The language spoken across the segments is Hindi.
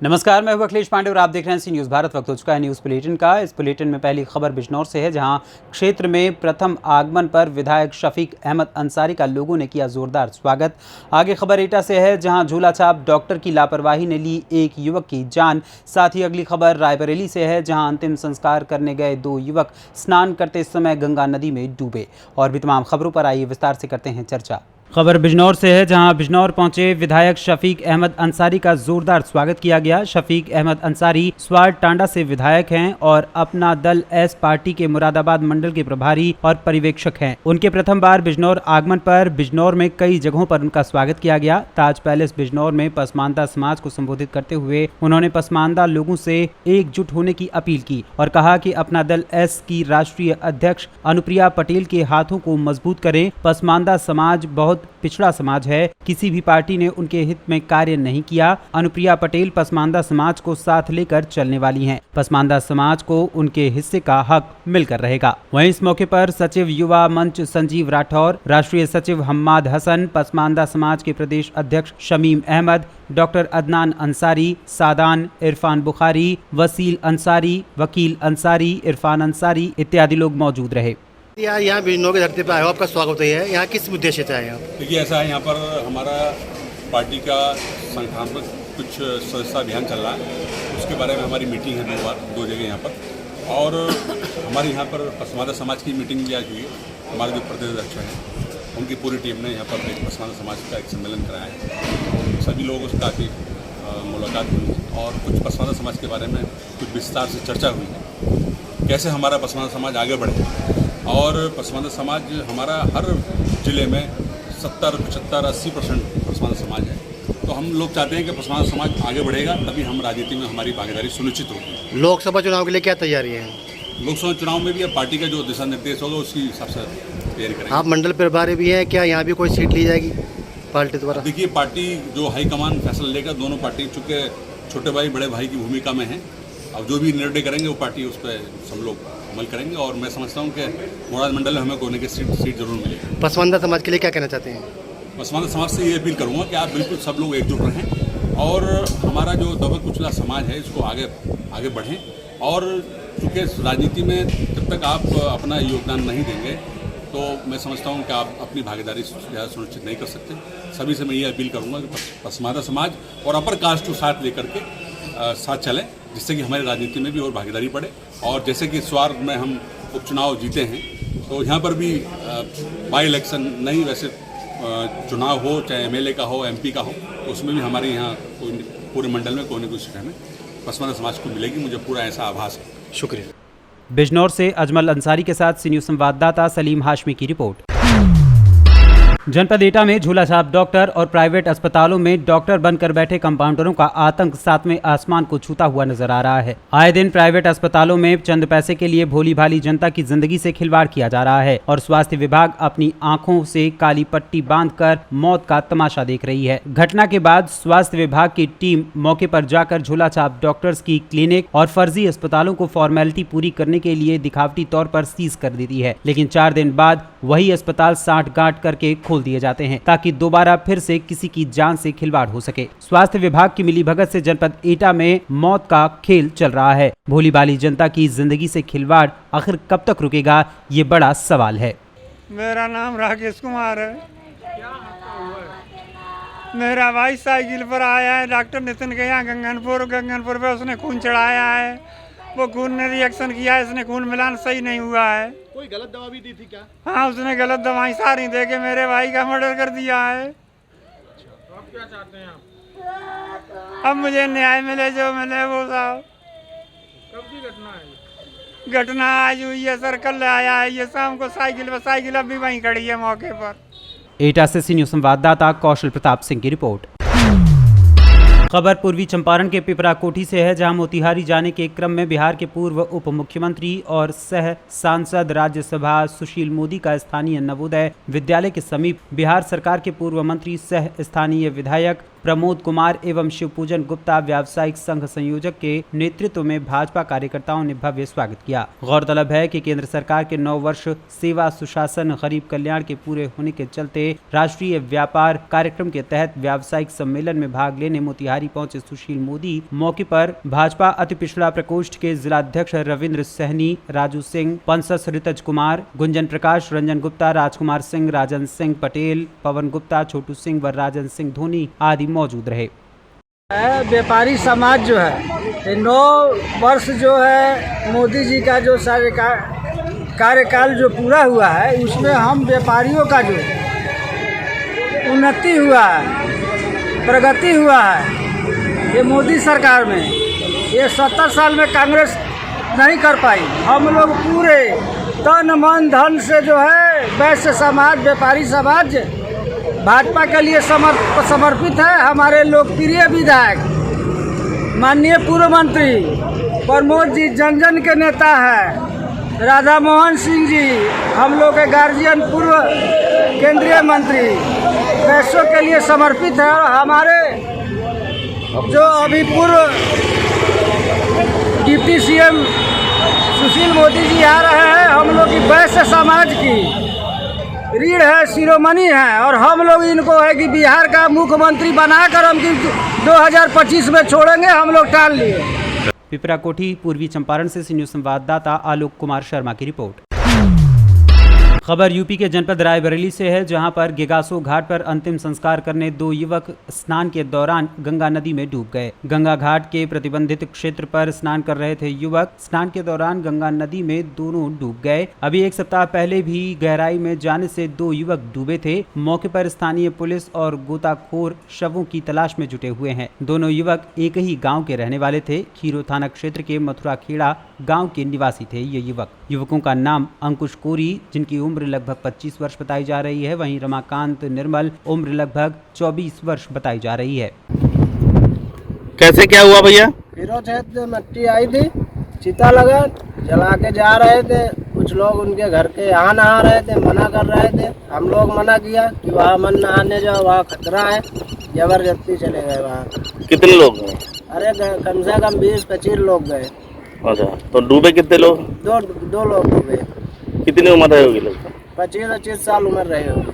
नमस्कार, मैं हूं अखिलेश पांडे और आप देख रहे हैं सी न्यूज़ भारत। वक्त हो चुका है न्यूज़ बुलेटिन का। इस बुलेटिन में पहली खबर बिजनौर से है, जहां क्षेत्र में प्रथम आगमन पर विधायक शफीक अहमद अंसारी का लोगों ने किया जोरदार स्वागत। आगे खबर एटा से है, जहां झूला छाप डॉक्टर की लापरवाही ने ली एक युवक की जान। साथ ही अगली खबर रायबरेली से है, जहां अंतिम संस्कार करने गए 2 युवक स्नान करते समय गंगा नदी में डूबे। और भी तमाम खबरों पर आइए विस्तार से करते हैं चर्चा। खबर बिजनौर से है, जहां बिजनौर पहुंचे विधायक शफीक अहमद अंसारी का जोरदार स्वागत किया गया। शफीक अहमद अंसारी स्वार टांडा से विधायक हैं और अपना दल एस पार्टी के मुरादाबाद मंडल के प्रभारी और पर्यवेक्षक हैं। उनके प्रथम बार बिजनौर आगमन पर बिजनौर में कई जगहों पर उनका स्वागत किया गया। ताज पैलेस बिजनौर में पसमानदा समाज को संबोधित करते हुए उन्होंने पसमानदा लोगों से एकजुट होने की अपील की और कहा कि अपना दल एस की राष्ट्रीय अध्यक्ष अनुप्रिया पटेल के हाथों को मजबूत करें। पसमानदा समाज बहुत पिछड़ा समाज है, किसी भी पार्टी ने उनके हित में कार्य नहीं किया। अनुप्रिया पटेल पसमानदा समाज को साथ लेकर चलने वाली हैं। पसमानदा समाज को उनके हिस्से का हक मिलकर रहेगा। वहीं इस मौके पर सचिव युवा मंच संजीव राठौर, राष्ट्रीय सचिव हम्माद हसन, पसमानदा समाज के प्रदेश अध्यक्ष शमीम अहमद, डॉक्टर अदनान अंसारी, सादान, इरफान बुखारी, वसील अंसारी, वकील अंसारी, इरफान अंसारी इत्यादि लोग मौजूद रहे। यहाँ बिजनौर की धरती पर आए हो, आपका स्वागत है। यहाँ किस उद्देश्य से आए हैं आप? देखिए, ऐसा है, यहाँ पर हमारा पार्टी का संगठनात्मक कुछ सदस्यता अभियान चल रहा है। उसके बारे में हमारी मीटिंग है 2 जगह यहाँ पर। और हमारे यहाँ पर पसमानदा समाज की मीटिंग भी आज हुई है। हमारे जो प्रदेश अध्यक्ष हैं उनकी पूरी टीम ने यहाँ पर एक पसमानदा समाज का एक सम्मेलन कराया है। सभी लोगों से काफ़ी मुलाकात हुई और कुछ पसमानदा समाज के बारे में कुछ विस्तार से चर्चा हुई है, कैसे हमारा पसमानदा समाज आगे बढ़े। और पसमानदा समाज हमारा हर जिले में 70, 75, 80% पसमानदा समाज है। तो हम लोग चाहते हैं कि पसमानदा समाज आगे बढ़ेगा, तभी हम राजनीति में हमारी भागीदारी सुनिश्चित होगी। लोकसभा चुनाव के लिए क्या तैयारी है? लोकसभा चुनाव में भी अब पार्टी का जो दिशा निर्देश होगा उसी हिसाब से तैयारी करेंगे। आप मंडल प्रभारी भी हैं, क्या यहाँ भी कोई सीट ली जाएगी पार्टी द्वारा? देखिए, पार्टी जो हाईकमान फैसला लेगा, दोनों पार्टी चूँकि छोटे भाई बड़े भाई की भूमिका में है, अब जो भी निर्णय करेंगे वो पार्टी उस पर सब लोग अमल करेंगे। और मैं समझता हूँ कि मुराद मंडल में हमें कोने की सीट जरूर मिलेगी। पसमानदा समाज के लिए क्या कहना चाहते हैं? पसमानदा समाज से ये अपील करूँगा कि आप बिल्कुल सब लोग एकजुट रहें और हमारा जो दबा कुचला समाज है इसको आगे बढ़ें। और चूँकि राजनीति में जब तक आप अपना योगदान नहीं देंगे तो मैं समझता हूँ कि आप अपनी भागीदारी ज़्यादा सुनिश्चित नहीं कर सकते। सभी से मैं ये अपील करूँगा कि पसमानदा समाज और अपर कास्ट को साथ लेकर के साथ चलें, जिससे कि हमारी राजनीति में भी और भागीदारी बढ़े। और जैसे कि स्वार में हम उपचुनाव जीते हैं, तो यहाँ पर भी बाई इलेक्शन नहीं, वैसे चुनाव हो चाहे एमएलए का हो, एमपी का हो, तो उसमें भी हमारे यहाँ पूरे मंडल में कोई न कोई सीट हमें पसमानदा समाज को मिलेगी। मुझे पूरा ऐसा आभास है। शुक्रिया। बिजनौर से अजमल अंसारी के साथ सी न्यूज़ संवाददाता सलीम हाशमी की रिपोर्ट। जनपद एटा में झूला छाप डॉक्टर और प्राइवेट अस्पतालों में डॉक्टर बनकर बैठे कंपाउंडरों का आतंक 7वें आसमान को छूता हुआ नजर आ रहा है। आए दिन प्राइवेट अस्पतालों में चंद पैसे के लिए भोली भाली जनता की जिंदगी से खिलवाड़ किया जा रहा है और स्वास्थ्य विभाग अपनी आंखों से काली पट्टी बांधकर मौत का तमाशा देख रही है। घटना के बाद स्वास्थ्य विभाग की टीम मौके पर जाकर झूला छाप डॉक्टर्स की क्लिनिक और फर्जी अस्पतालों को फॉर्मेलिटी पूरी करने के लिए दिखावटी तौर पर सीज कर देती है, लेकिन 4 दिन बाद वही अस्पताल साठ-गांठ करके खोल दिए जाते हैं ताकि दोबारा फिर से किसी की जान से खिलवाड़ हो सके। स्वास्थ्य विभाग की मिलीभगत से जनपद एटा में मौत का खेल चल रहा है। भोली भाली जनता की जिंदगी से खिलवाड़ आखिर कब तक रुकेगा, ये बड़ा सवाल है। मेरा नाम राकेश कुमार है। मेरा भाई साइकिल पर आया है डॉक्टर नितिन के यहाँ गंगनपुर पे उसने खून चढ़ाया है। वो खून ने रिएक्शन किया है, इसने खून मिलान सही नहीं हुआ है। कोई गलत दवा भी दी थी क्या? हाँ, उसने गलत दवाई सारी दे के मेरे भाई का मर्डर कर दिया है। तो आप क्या चाहते हैं आप? अब मुझे न्याय मिले, जो मिले वो साहब। कब की घटना है? घटना आज हुई है सर, कल आया है ये शाम को साइकिल अब भी वहीं खड़ी है मौके पर। एटा से सी न्यूज़ संवाददाता कौशल प्रताप सिंह की रिपोर्ट। खबर पूर्वी चंपारण के पिपरा कोठी से है, जहां मोतिहारी जाने के क्रम में बिहार के पूर्व उप मुख्यमंत्री और सह सांसद राज्यसभा सुशील मोदी का स्थानीय नवोदय विद्यालय के समीप बिहार सरकार के पूर्व मंत्री सह स्थानीय विधायक प्रमोद कुमार एवं शिवपूजन गुप्ता व्यावसायिक संघ संयोजक के नेतृत्व में भाजपा कार्यकर्ताओं ने भव्य स्वागत किया। गौरतलब है कि केंद्र सरकार के 9 वर्ष सेवा सुशासन गरीब कल्याण के पूरे होने के चलते राष्ट्रीय व्यापार कार्यक्रम के तहत व्यावसायिक सम्मेलन में भाग लेने मोतिहारी पहुंचे सुशील मोदी मौके पर भाजपा अति पिछड़ा प्रकोष्ठ के जिलाध्यक्ष रविंद्र सहनी, राजू सिंह, पंसस ऋतज कुमार, गुंजन प्रकाश, रंजन गुप्ता, राजकुमार सिंह, राजन सिंह पटेल, पवन गुप्ता, छोटू सिंह व राजन सिंह धोनी आदि मौजूद रहे। व्यापारी समाज जो है 9 वर्ष जो है मोदी जी का जो कार्यकाल जो पूरा हुआ है उसमें हम व्यापारियों का जो उन्नति हुआ है, प्रगति हुआ है ये मोदी सरकार में। ये 70 साल में कांग्रेस नहीं कर पाई। हम लोग पूरे तन मन धन से जो है वैश्य समाज, व्यापारी समाज भाजपा के लिए समर्पित है। हमारे लोकप्रिय विधायक माननीय पूर्व मंत्री प्रमोद जी जन जन के नेता है, राधा मोहन सिंह जी हम लोग के गार्जियन पूर्व केंद्रीय मंत्री वैश्यों के लिए समर्पित है। और हमारे जो अभी पूर्व डिप्टी सीएम सुशील मोदी जी आ रहे हैं, हम लोग की वैश्य समाज की रीढ़ है, शिरोमणि है और हम लोग इनको है कि बिहार का मुख्यमंत्री बनाकर हम 2025 में छोड़ेंगे, हम लोग टाल लिए। पिपरा कोठी पूर्वी चंपारण से सी न्यूज संवाददाता आलोक कुमार शर्मा की रिपोर्ट। खबर यूपी के जनपद रायबरेली से है, जहां पर गेगासो घाट पर अंतिम संस्कार करने 2 युवक स्नान के दौरान गंगा नदी में डूब गए। गंगा घाट के प्रतिबंधित क्षेत्र पर स्नान कर रहे थे युवक, स्नान के दौरान गंगा नदी में दोनों डूब गए। अभी 1 सप्ताह पहले भी गहराई में जाने से 2 युवक डूबे थे। मौके पर स्थानीय पुलिस और गोताखोर शवों की तलाश में जुटे हुए हैं। दोनों युवक एक ही गाँव के रहने वाले थे। खीरो थाना क्षेत्र के मथुरा खेड़ा गाँव के निवासी थे ये युवकों का नाम अंकुश कोरी, जिनकी उम्र लगभग 25 वर्ष बताई जा रही है। वहीं रमाकांत निर्मल उम्र लगभग 24 वर्ष बताई जा रही है। कैसे क्या हुआ भैया? फिरोज मट्टी आई थी, चिता लगा, जला के जा रहे थे। कुछ लोग उनके घर के यहाँ नहा रहे थे, मना कर रहे थे। हम लोग मना किया कि वहाँ मन नहाने जाओ, वहाँ खतरा है। जबरदस्ती चले गए वहाँ। कितने लोग गए? अरे कम से कम 20-25 लोग गए। अच्छा, तो डूबे कितने लोग? दो लोग डूबे। कितनी उम्र रहे होगी लगता? 25-25 साल उम्र रहे होगी।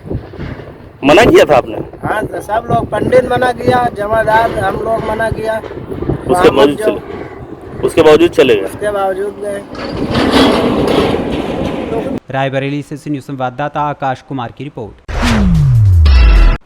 मना किया था आपने? हाँ, तो सब लोग, पंडित मना किया, जमादार हम लोग मना किया। उसके बावजूद चले गए? उसके बावजूद गए। रायबरेली से सी न्यूज संवाददाता आकाश कुमार की रिपोर्ट।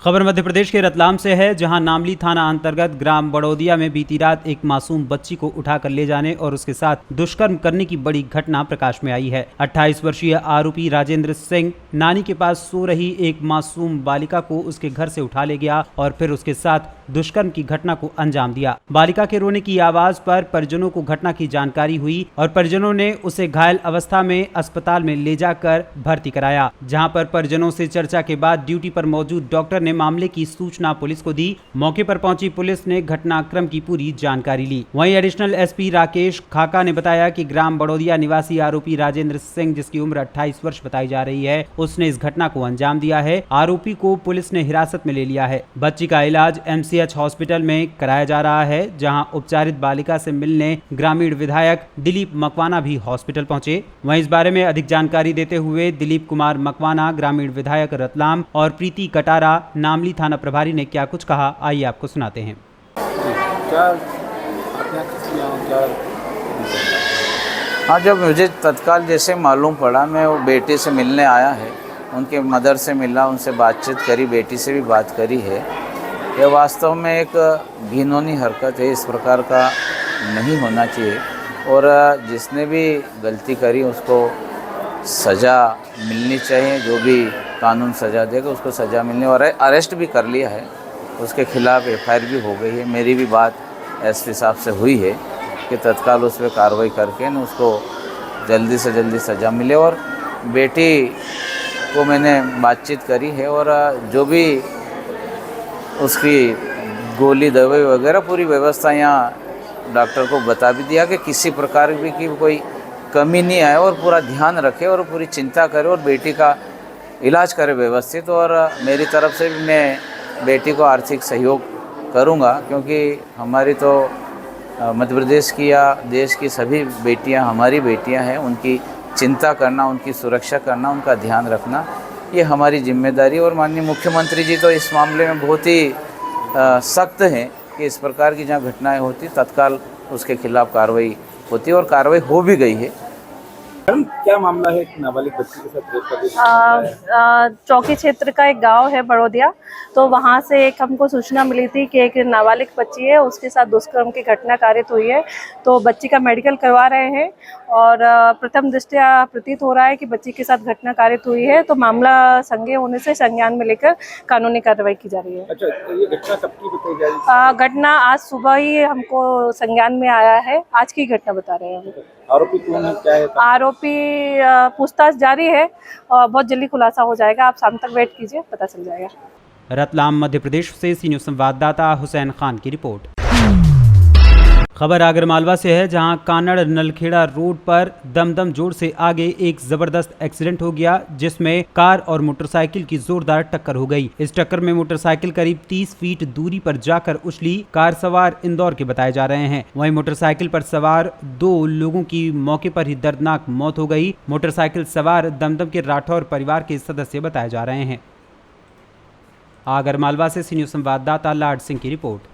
खबर मध्य प्रदेश के रतलाम से है, जहां नामली थाना अंतर्गत ग्राम बड़ौदिया में बीती रात एक मासूम बच्ची को उठाकर ले जाने और उसके साथ दुष्कर्म करने की बड़ी घटना प्रकाश में आई है। 28 वर्षीय आरोपी राजेंद्र सिंह नानी के पास सो रही एक मासूम बालिका को उसके घर से उठा ले गया और फिर उसके साथ दुष्कर्म की घटना को अंजाम दिया। बालिका के रोने की आवाज पर परिजनों को घटना की जानकारी हुई और परिजनों ने उसे घायल अवस्था में अस्पताल में ले जाकर भर्ती कराया, जहां पर परिजनों से चर्चा के बाद ड्यूटी पर मौजूद डॉक्टर ने मामले की सूचना पुलिस को दी। मौके पर पहुंची पुलिस ने घटनाक्रम की पूरी जानकारी ली। वहीं एडिशनल एसपी राकेश खाका ने बताया कि ग्राम बड़ौदिया निवासी आरोपी राजेंद्र सिंह, जिसकी उम्र 28 वर्ष बताई जा रही है, उसने इस घटना को अंजाम दिया है। आरोपी को पुलिस ने हिरासत में ले लिया है। बच्ची का इलाज MCH हॉस्पिटल में कराया जा रहा है, जहां उपचारित बालिका से मिलने ग्रामीण विधायक दिलीप मकवाना भी हॉस्पिटल पहुंचे। वहीं इस बारे में अधिक जानकारी देते हुए दिलीप कुमार मकवाना, ग्रामीण विधायक रतलाम, और प्रीति कटारा, नामली थाना प्रभारी ने क्या कुछ कहा, आइए आपको सुनाते हैं। हाँ, जब मुझे तत्काल जैसे मालूम पड़ा, मैं वो बेटे से मिलने आया है, उनके मदर से मिला, उनसे बातचीत करी, बेटी से भी बात करी है। यह वास्तव में एक घिनौनी हरकत है, इस प्रकार का नहीं होना चाहिए और जिसने भी गलती करी उसको सज़ा मिलनी चाहिए। जो भी कानून सज़ा देगा उसको सज़ा मिलने, और अरेस्ट भी कर लिया है, उसके खिलाफ़ FIR भी हो गई है। मेरी भी बात SP साहब से हुई है कि तत्काल उस पर कार्रवाई करके न उसको जल्दी से जल्दी सज़ा मिले। और बेटी को मैंने बातचीत करी है और जो भी उसकी गोली दवाई वगैरह पूरी व्यवस्था यहाँ डॉक्टर को बता भी दिया कि किसी प्रकार भी की कोई कमी नहीं आए और पूरा ध्यान रखे और पूरी चिंता करे और बेटी का इलाज करे व्यवस्थित। और मेरी तरफ से भी मैं बेटी को आर्थिक सहयोग करूँगा, क्योंकि हमारी तो मध्य प्रदेश की या देश की सभी बेटियां हमारी बेटियां हैं। उनकी चिंता करना, उनकी सुरक्षा करना, उनका ध्यान रखना, ये हमारी जिम्मेदारी। और माननीय मुख्यमंत्री जी तो इस मामले में बहुत ही सख्त हैं कि इस प्रकार की जहाँ घटनाएं होती तत्काल उसके खिलाफ कार्रवाई होती है और कार्रवाई हो भी गई है। क्या मामला है? नाबालिग बच्ची के साथ रेप का केस? चौकी क्षेत्र का एक गांव है बड़ौदिया, तो वहां से एक हमको सूचना मिली थी कि एक नाबालिग बच्ची है, उसके साथ दुष्कर्म की घटना कारित हुई है। तो बच्ची का मेडिकल करवा रहे हैं और प्रथम दृष्टया प्रतीत हो रहा है कि बच्ची के साथ घटना कारित हुई है। तो मामला संज्ञेय होने से संज्ञान में लेकर कानूनी कार्रवाई की जा रही है। अच्छा, ये घटना कब की बताई जा रही है? घटना आज सुबह ही हमको संज्ञान में आया है, आज की घटना बता रहे हैं हम। आरोपी कौन है, क्या है? आरोपी पूछताछ जारी है और बहुत जल्दी खुलासा हो जाएगा। आप शाम तक वेट कीजिए, पता चल जाएगा। रतलाम मध्य प्रदेश से सी न्यूज़ संवाददाता हुसैन खान की रिपोर्ट। खबर आगरमालवा से है, जहां कानड़ नलखेड़ा रोड पर दमदम जोड़ से आगे एक जबरदस्त एक्सीडेंट हो गया, जिसमें कार और मोटरसाइकिल की जोरदार टक्कर हो गई। इस टक्कर में मोटरसाइकिल करीब 30 फीट दूरी पर जाकर उछली। कार सवार इंदौर के बताए जा रहे हैं। वहीं मोटरसाइकिल पर सवार 2 लोगों की मौके पर ही दर्दनाक मौत हो गई। मोटरसाइकिल सवार दमदम के राठौर परिवार के सदस्य बताए जा रहे हैं। आगरमालवा से सी न्यूज़ संवाददाता लाड सिंह की रिपोर्ट।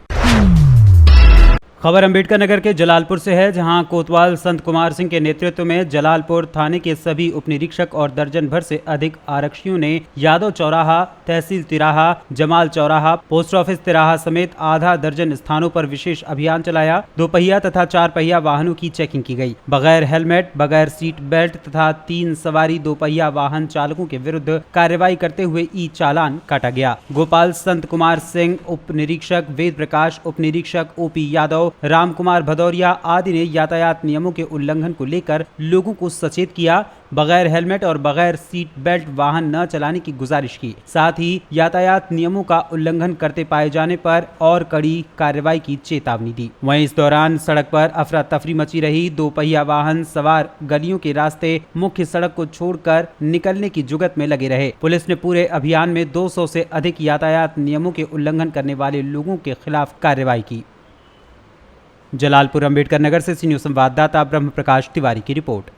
खबर अंबेडकर नगर के जलालपुर से है, जहां कोतवाल संत कुमार सिंह के नेतृत्व में जलालपुर थाने के सभी उपनिरीक्षक और दर्जन भर से अधिक आरक्षियों ने यादव चौराहा, तहसील तिराहा, जमाल चौराहा, पोस्ट ऑफिस तिराहा समेत आधा दर्जन स्थानों पर विशेष अभियान चलाया। 2 पहिया तथा 4 पहिया वाहनों की चेकिंग की गई। बगैर हेलमेट, बगैर सीट बेल्ट तथा 3 सवारी 2 पहिया वाहन चालकों के विरुद्ध कार्रवाई करते हुए ई चालान काटा गया। गोपाल संत कुमार सिंह, उप निरीक्षक वेद प्रकाश, उप निरीक्षक ओपी यादव, राम कुमार भदौरिया आदि ने यातायात नियमों के उल्लंघन को लेकर लोगों को सचेत किया। बगैर हेलमेट और बगैर सीट बेल्ट वाहन न चलाने की गुजारिश की। साथ ही यातायात नियमों का उल्लंघन करते पाए जाने पर और कड़ी कार्रवाई की चेतावनी दी। वहीं इस दौरान सड़क पर अफरा तफरी मची रही। 2 पहिया वाहन सवार गलियों के रास्ते मुख्य सड़क को छोड़कर निकलने की जुगत में लगे रहे। पुलिस ने पूरे अभियान में 200 से अधिक यातायात नियमों के उल्लंघन करने वाले लोगों के खिलाफ कार्रवाई की। जलालपुर अंबेडकर नगर से सी न्यूज़ संवाददाता ब्रह्म प्रकाश तिवारी की रिपोर्ट।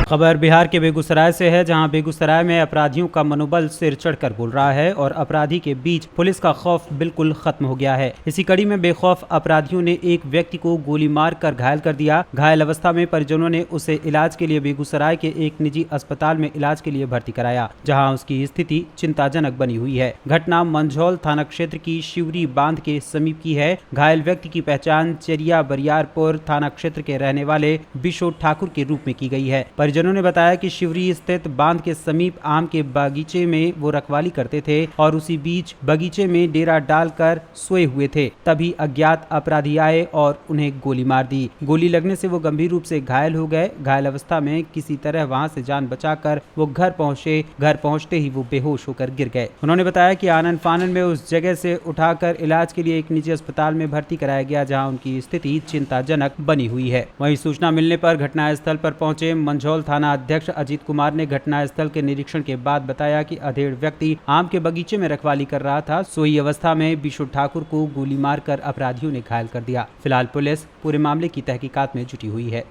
खबर बिहार के बेगूसराय से है, जहां बेगूसराय में अपराधियों का मनोबल सिर चढ़कर बोल रहा है और अपराधी के बीच पुलिस का खौफ बिल्कुल खत्म हो गया है। इसी कड़ी में बेखौफ अपराधियों ने एक व्यक्ति को गोली मारकर घायल कर दिया। घायल अवस्था में परिजनों ने उसे इलाज के लिए बेगूसराय के एक निजी अस्पताल में इलाज के लिए भर्ती कराया, जहाँ उसकी स्थिति चिंताजनक बनी हुई है। घटना मंझौल थाना क्षेत्र की शिवरी बांध के समीप की है। घायल व्यक्ति की पहचान चेरिया बरियारपुर थाना क्षेत्र के रहने वाले बिशो ठाकुर के रूप में की गई है। परिजनों ने बताया कि शिवरी स्थित बांध के समीप आम के बागीचे में वो रखवाली करते थे और उसी बीच बगीचे में डेरा डालकर सोए हुए थे। तभी अज्ञात अपराधी आए और उन्हें गोली मार दी। गोली लगने से वो गंभीर रूप से घायल हो गए। घायल अवस्था में किसी तरह वहां से जान बचाकर वो घर पहुंचे। घर पहुंचते ही वो बेहोश होकर गिर गए। उन्होंने बताया कि आनन फानन में उस जगह से उठाकर इलाज के लिए एक निजी अस्पताल में भर्ती कराया गया, जहाँ उनकी स्थिति चिंताजनक बनी हुई है। वहीं सूचना मिलने पर घटनास्थल पर पहुंचे मंझौल थाना अध्यक्ष अजीत कुमार ने घटनास्थल के निरीक्षण के बाद बताया कि अधेड़ व्यक्ति आम के बगीचे में रखवाली कर रहा था। सोई अवस्था में बिशु ठाकुर को गोली मारकर अपराधियों ने घायल कर दिया। फिलहाल पुलिस पूरे मामले की तहकीकात में जुटी हुई है।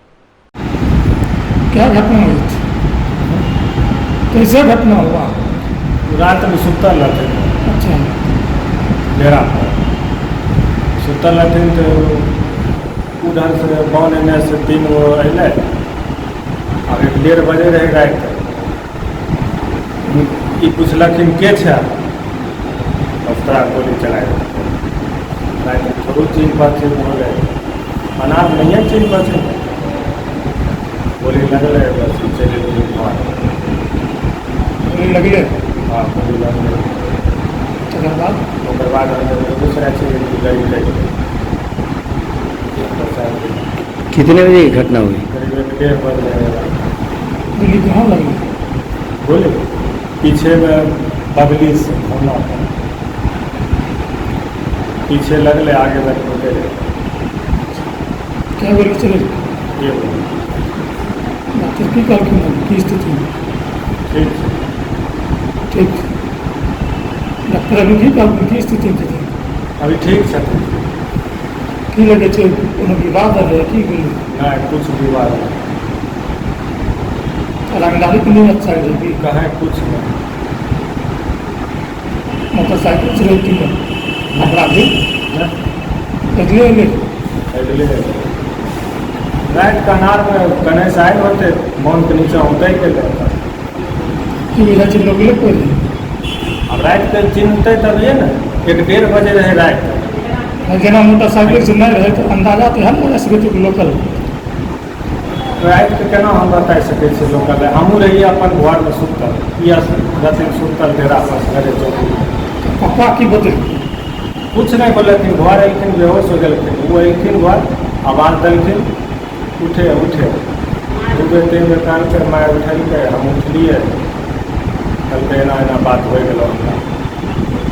क्या घटना हुई थी? कैसे घटना हुआ? रात में सुतल रहते थे। अच्छा, डेरा पर सुतल रहते तो उधर से बौन एने से 3 गो अले। अब 1:30 बजे रहे रात ई पूछलखिन के छे, तोरा गोली चलाए। रात थोड़ो 3-5 बोले अनाप नहीं है 3-5 गोली लगल है, बस चले गए घर। गोली लगले? हाँ, गोली लगल। ओकर बाद दूसरा चीज गाड़ी गई। कितने बजे की घटना हुई? करीब 1:30 बजे। गोली कहाँ लगी? बोले पीछे में बगली से हमला पीछे लगले, आगे तक रुके। क्या गोली चले? ये डॉक्टर की की स्थिति में? ठीक ठीक। डॉक्टर अभी की स्थिति में थे? अभी ठीक है। की लगे छै कोनो विवाद है की भेलै नहीं कुछ विवाद नहीं, रंगदारी के लिए अच्छा है कि कहें कुछ नहीं। मोटरसाइकिल से रहती है अपराधी अगले अगले रात कनार में गणेश आए होते मौन के नीचे उतर के लेता कि मेरा चिन्ह लोग कोई अब रात के चिन्हते तभी ना 1-1:30 बजे रहे रात जेना मोटरसाइकिल से नहीं रहे तो अंदाजा तो है ना सके लोकल रात के केना हम बता सके छी लोकल है। हमहूँ रहिए अपन घर में सुतल या राति सुतल डेरा पर घरे चौकी पप्पा की बते कुछ नहीं बोलथिन, घर एलखिन बेहोश हो गलखिन, वो एलखिन घर आवाज़ देलखिन उठे उठे डूबे तेल में कान कर मैं उठल के हम उठलिए कल पे एना एना बात हो गया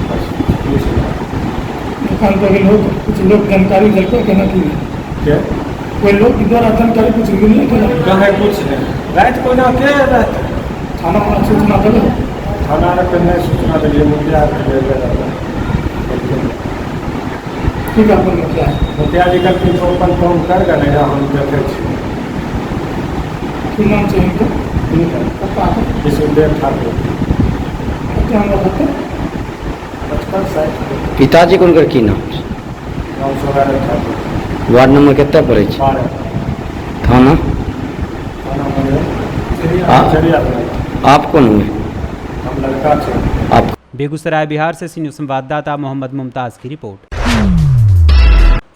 बस कुछ नहीं। दुकान पर लोग कुछ लोग जानकारी देते कि ना कि क्या कोई लोग के द्वारा जानकारी कुछ मिलने के लिए कहे कुछ नहीं रात को ना के रहते थाना में सूचना देवे थाना ने फिर नहीं सूचना दिए मुखिया के ले ठीक है अपन क्या है मुखिया जी कल फिर ओपन फॉर्म कर गए नहीं हम देखे छी कि नाम चाहिए तो ठीक है पप्पा का विश्वदेव ठाकुर क्या नाम होता 55-60 पिताजी को उनकर की नाम छै? 911 ठाकुर वार्ड नंबर कते पड़ै छै? 12 थाना थाना मंदिर हाँ। चलिए आप कौन हुए? हम लड़का थे। आप बेगूसराय बिहार से सी न्यूज़ संवाददाता मोहम्मद मुमताज़ की रिपोर्ट।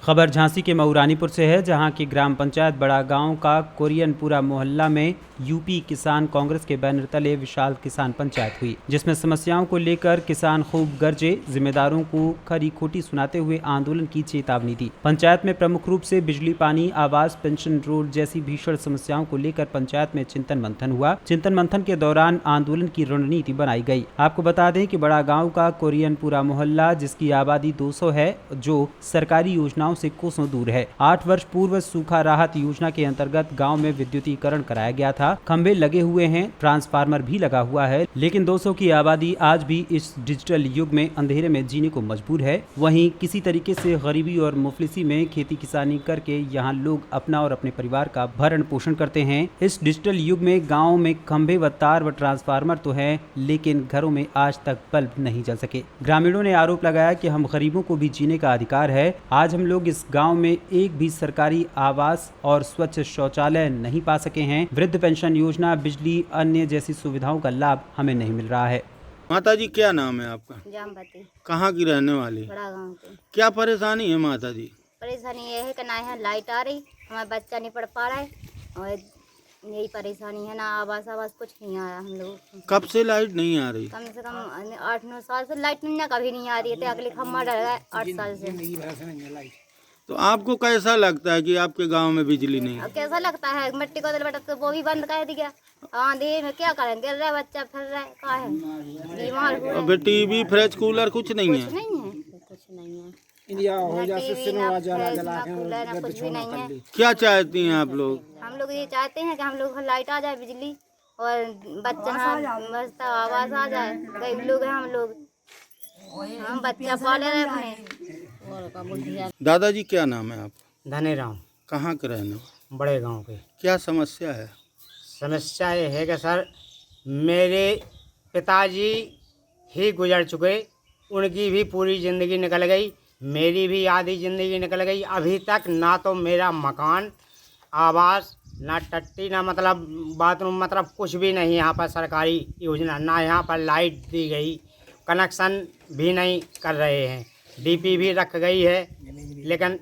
खबर झांसी के मऊरानीपुर से है, जहां की ग्राम पंचायत बड़ा गांव का कोरियनपुरा मोहल्ला में यूपी किसान कांग्रेस के बैनर तले विशाल किसान पंचायत हुई, जिसमें समस्याओं को लेकर किसान खूब गरजे, जिम्मेदारों को खरी खोटी सुनाते हुए आंदोलन की चेतावनी दी। पंचायत में प्रमुख रूप से बिजली, पानी, आवास, पेंशन, रोड जैसी भीषण समस्याओं को लेकर पंचायत में चिंतन मंथन हुआ। चिंतन मंथन के दौरान आंदोलन की रणनीति बनाई गई। आपको बता दें कि बड़ा गाँव का कोरियनपुरा मोहल्ला, जिसकी आबादी 200 है, जो सरकारी योजनाओं से कोसों दूर है। 8 वर्ष पूर्व सूखा राहत योजना के अंतर्गत गांव में विद्युतीकरण कराया गया था। खंभे लगे हुए हैं, ट्रांसफार्मर भी लगा हुआ है, लेकिन 200 की आबादी आज भी इस डिजिटल युग में अंधेरे में जीने को मजबूर है। वहीं किसी तरीके से गरीबी और मुफलिसी में खेती किसानी करके यहाँ लोग अपना और अपने परिवार का भरण पोषण करते हैं। इस डिजिटल युग में गाँव में खंभे व तार व ट्रांसफार्मर तो है, लेकिन घरों में आज तक बल्ब नहीं जल सके। ग्रामीणों ने आरोप लगाया कि हम गरीबों को भी जीने का अधिकार है। आज हम लोग इस गांव में एक भी सरकारी आवास और स्वच्छ शौचालय नहीं पा सके हैं। वृद्ध पेंशन योजना, बिजली, अन्य जैसी सुविधाओं का लाभ हमें नहीं मिल रहा है। माता जी क्या नाम है आपका? जामवती, कहाँ की रहने वाली? बड़ा गांव के। क्या परेशानी है माता जी? परेशानी ये है कि ना यहाँ लाइट आ रही, हमारा बच्चा नहीं पढ़ पा रहा है, और यही परेशानी है। ना आवास कुछ नहीं आया हम लोग। कब से लाइट नहीं आ रही? कम से कम 8-9 साल से लाइट नहीं, कभी नहीं आ रही है। अगले खम्मा डर गए 8 साल से। तो आपको कैसा लगता है कि आपके गांव में बिजली नहीं है? अब कैसा लगता है, मिट्टी को बेटा तो वो भी बंद कर दिया। आंधी में क्या करें, गिर रहा है बच्चा, फिर रहा है, का है बीमार हुए। अबे टीवी, फ्रिज, कूलर कुछ नहीं है? कुछ नहीं है, कुछ नहीं है। कुछ भी नहीं है। क्या चाहती हैं आप लोग? हम लोग ये चाहते हैं कि हम लोग को लाइट आ जाए, बिजली, और बच्चा मस्त आवाज आ जाए। गरीब लोग हैं हम लोग, हम बच्चा पाले रहे अपने। दादाजी क्या नाम है आप? धनीराम, कहाँ के रहने वाले? बड़े गांव के। क्या समस्या है? समस्या ये है कि सर, मेरे पिताजी ही गुजर चुके, उनकी भी पूरी ज़िंदगी निकल गई, मेरी भी आधी ज़िंदगी निकल गई। अभी तक ना तो मेरा मकान, आवास, ना टट्टी, ना मतलब बाथरूम, मतलब कुछ भी नहीं यहाँ पर सरकारी योजना। ना यहाँ पर लाइट दी गई, कनेक्शन भी नहीं कर रहे हैं, डीपी भी रख गई है, लेकिन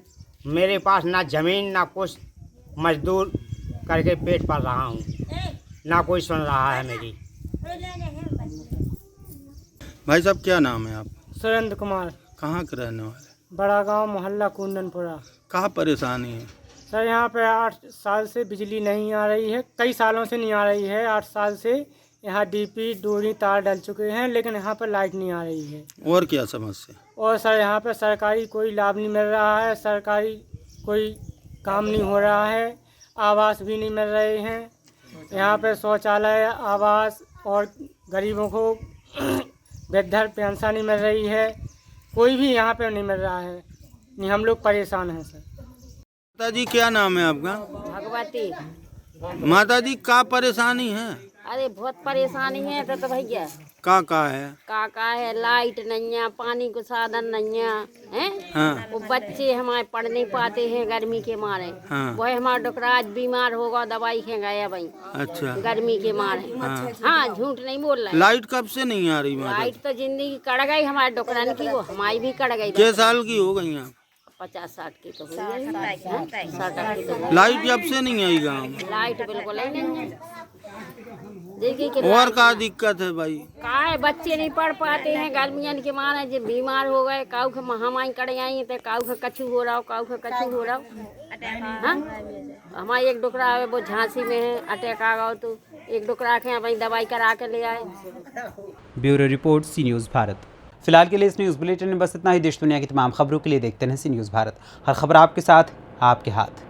मेरे पास ना ज़मीन, ना कुछ, मजदूर करके पेट पाल रहा हूँ, ना कोई सुन रहा है मेरी। भाई साहब क्या नाम है आप? सुरेंद्र कुमार, कहाँ के रहने वाले? बड़ा गांव, मोहल्ला कुंदनपुरा। कहाँ परेशानी है? सर यहाँ पे 8 साल से बिजली नहीं आ रही है, कई सालों से नहीं आ रही है। 8 साल से यहाँ डीपी, डोरी, तार डल चुके हैं, लेकिन यहाँ पर लाइट नहीं आ रही है। और क्या समस्या? और सर यहाँ पे सरकारी कोई लाभ नहीं मिल रहा है, सरकारी कोई काम नहीं हो रहा है, आवास भी नहीं मिल रहे हैं। यहाँ पे शौचालय, आवास और गरीबों को वृद्ध पेंशन नहीं मिल रही है। कोई भी यहाँ पे नहीं मिल रहा है, नहीं हम लोग परेशान हैं सर। माता जी क्या नाम है आपका? भगवती। माता जी का परेशानी है? अरे बहुत परेशानी है तो भैया का है? का है, लाइट नहीं है, पानी को साधन नहीं है, हाँ। वो बच्चे हमारे पढ़ नहीं पाते हैं गर्मी के मारे। हाँ। वही हमारा डॉक्टर आज बीमार होगा, दवाई खे गया भाई। अच्छा। गर्मी के मारे। हाँ झूठ नहीं बोल रहे। लाइट कब से नहीं आ रही माता? लाइट तो जिंदगी कट गई हमारे डॉक्टर की, वो हमारी भी कट गई। 6 साल की हो गई आप? 50-60 की तो हुई है। 60 की तो लाइट जब से नहीं आई गाँव में? लाइट बिल्कुल ही नहीं है। देखिए कि और का दिक्कत है भाई? का है, बच्चे नहीं पढ़ पाते हैं गर्मियन के मारे, जो बीमार हो गए, काऊ के महामारी कड़ आई तो काऊ का कछु हो रहा हो, काऊ का कछु हो रहा हो। हाँ हमारे एक डोकरा है वो झांसी में है, अटैक आ गया तो एक डोकरा के भाई दवाई करा के ले आए। ब्यूरो रिपोर्ट, सी न्यूज़ भारत। फिलहाल के लिए इस न्यूज़ बुलेटिन में बस इतना ही। देश दुनिया की तमाम खबरों के लिए देखते रहें सी न्यूज़ भारत। हर खबर आपके साथ, आपके हाथ।